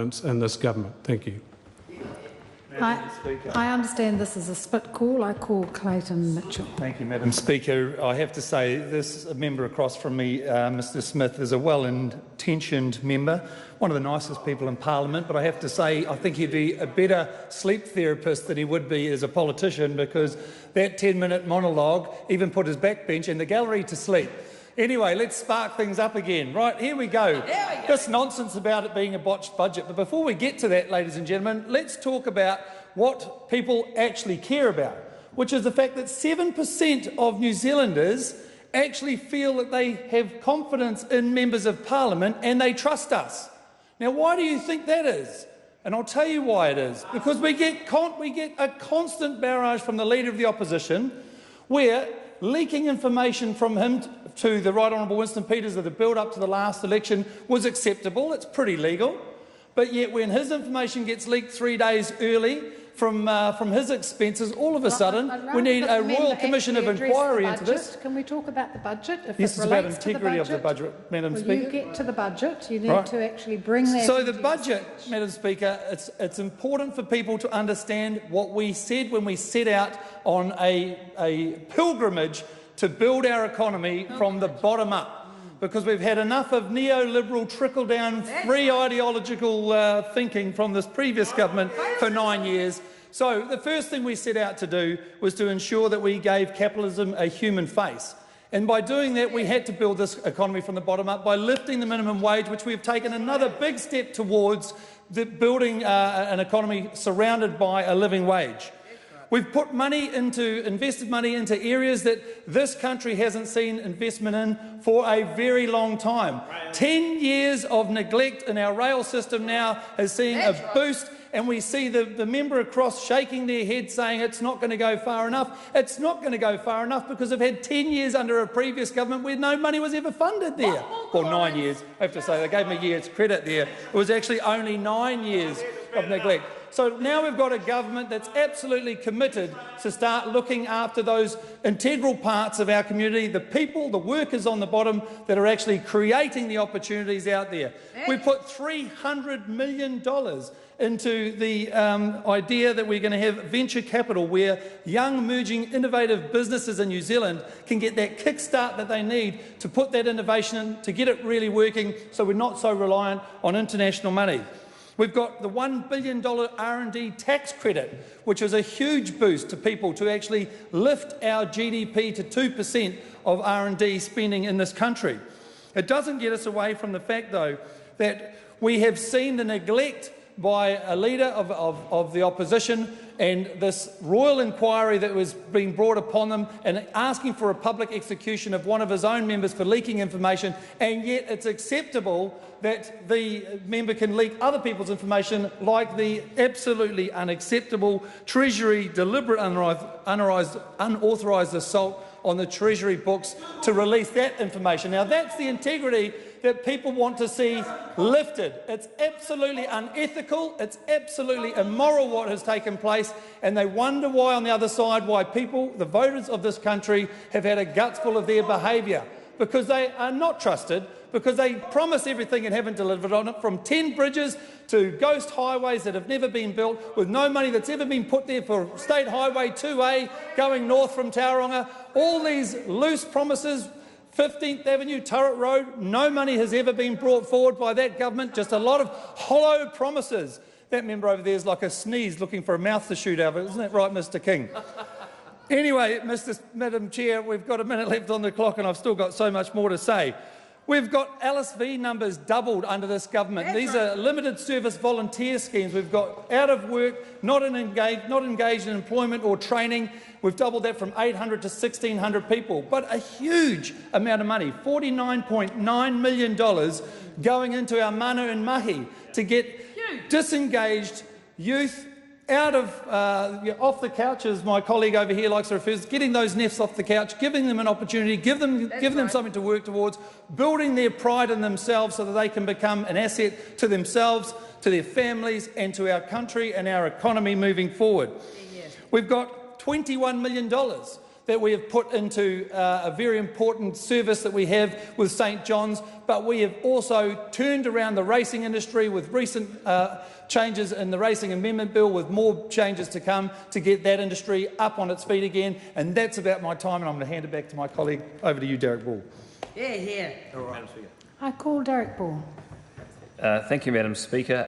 in this government. Thank you. I understand this is a split call. I call Clayton Mitchell. Thank you, Madam Speaker. I have to say this member across from me, Mr Smith, is a well-intentioned member, one of the nicest people in Parliament, but I have to say I think he'd be a better sleep therapist than he would be as a politician, because that 10-minute monologue even put his backbench in the gallery to sleep. Anyway, let's spark things up again. Right, here we go. This nonsense about it being a botched budget. But before we get to that, ladies and gentlemen, let's talk about what people actually care about, which is the fact that 7% of New Zealanders actually feel that they have confidence in members of Parliament and they trust us. Now, why do you think that is? And I'll tell you why it is. Because we get a constant barrage from the Leader of the Opposition, where leaking information from him to the Right Honourable Winston Peters of the build-up to the last election was acceptable. It's pretty legal. But yet when his information gets leaked 3 days early from his expenses, all of a sudden we need a Royal Commission of Inquiry into this. Can we talk about the budget? If yes, it's about integrity of the budget, Madam Speaker. You get to the budget. You need to actually bring that. So the budget, Madam Speaker, it's important for people to understand what we said when we set out on a pilgrimage to build our economy from the bottom up. Because we've had enough of neoliberal trickle-down, free ideological thinking from this previous government for 9 years. So the first thing we set out to do was to ensure that we gave capitalism a human face. And by doing that, we had to build this economy from the bottom up by lifting the minimum wage, which we've taken another big step towards building an economy surrounded by a living wage. We've put invested money into areas that this country hasn't seen investment in for a very long time. 10 years of neglect in our rail system now is seeing a boost, and we see the member across shaking their head saying it's not going to go far enough. It's not going to go far enough because they've had 10 years under a previous government where no money was ever funded there. Well, 9 years. I have to say, they gave me a year's credit there. It was actually only 9 years of neglect. So now we've got a government that's absolutely committed to start looking after those integral parts of our community, the people, the workers on the bottom that are actually creating the opportunities out there. We put $300 million into the idea that we're going to have venture capital where young, emerging, innovative businesses in New Zealand can get that kickstart that they need to put that innovation in, to get it really working so we're not so reliant on international money. We've got the $1 billion R&D tax credit, which is a huge boost to people to actually lift our GDP to 2% of R&D spending in this country. It doesn't get us away from the fact, though, that we have seen the neglect by a leader of the opposition and this royal inquiry that was being brought upon them and asking for a public execution of one of his own members for leaking information, and yet it's acceptable that the member can leak other people's information, like the absolutely unacceptable Treasury deliberate unauthorised assault on the Treasury books to release that information. Now that's the integrity that people want to see lifted. It's absolutely unethical, it's absolutely immoral what has taken place, and they wonder why on the other side, why people, the voters of this country, have had a gutful of their behaviour. Because they are not trusted, because they promise everything and haven't delivered on it, from 10 bridges to ghost highways that have never been built, with no money that's ever been put there for State Highway 2A going north from Tauranga. All these loose promises, 15th Avenue, Turret Road, no money has ever been brought forward by that government, just a lot of hollow promises. That member over there is like a sneeze looking for a mouth to shoot out of it, isn't that right, Mr King? Anyway, Madam Chair, we've got a minute left on the clock and I've still got so much more to say. We've got LSV numbers doubled under this government. These are limited service volunteer schemes. We've got out of work, not engaged in employment or training. We've doubled that from 800 to 1,600 people. But a huge amount of money, $49.9 million going into our mana and mahi to get disengaged youth out of off the couch, as my colleague over here likes to refer to, getting those neffs off the couch, giving them an opportunity, give them something to work towards, building their pride in themselves so that they can become an asset to themselves, to their families and to our country and our economy moving forward. We've got $21 million that we have put into a very important service that we have with St John's, but we have also turned around the racing industry with recent changes in the Racing Amendment Bill, with more changes to come to get that industry up on its feet again. And that's about my time, and I'm going to hand it back to my colleague. Over to you, Derek Ball. Yeah, yeah. I call Derek Ball. Thank you, Madam Speaker.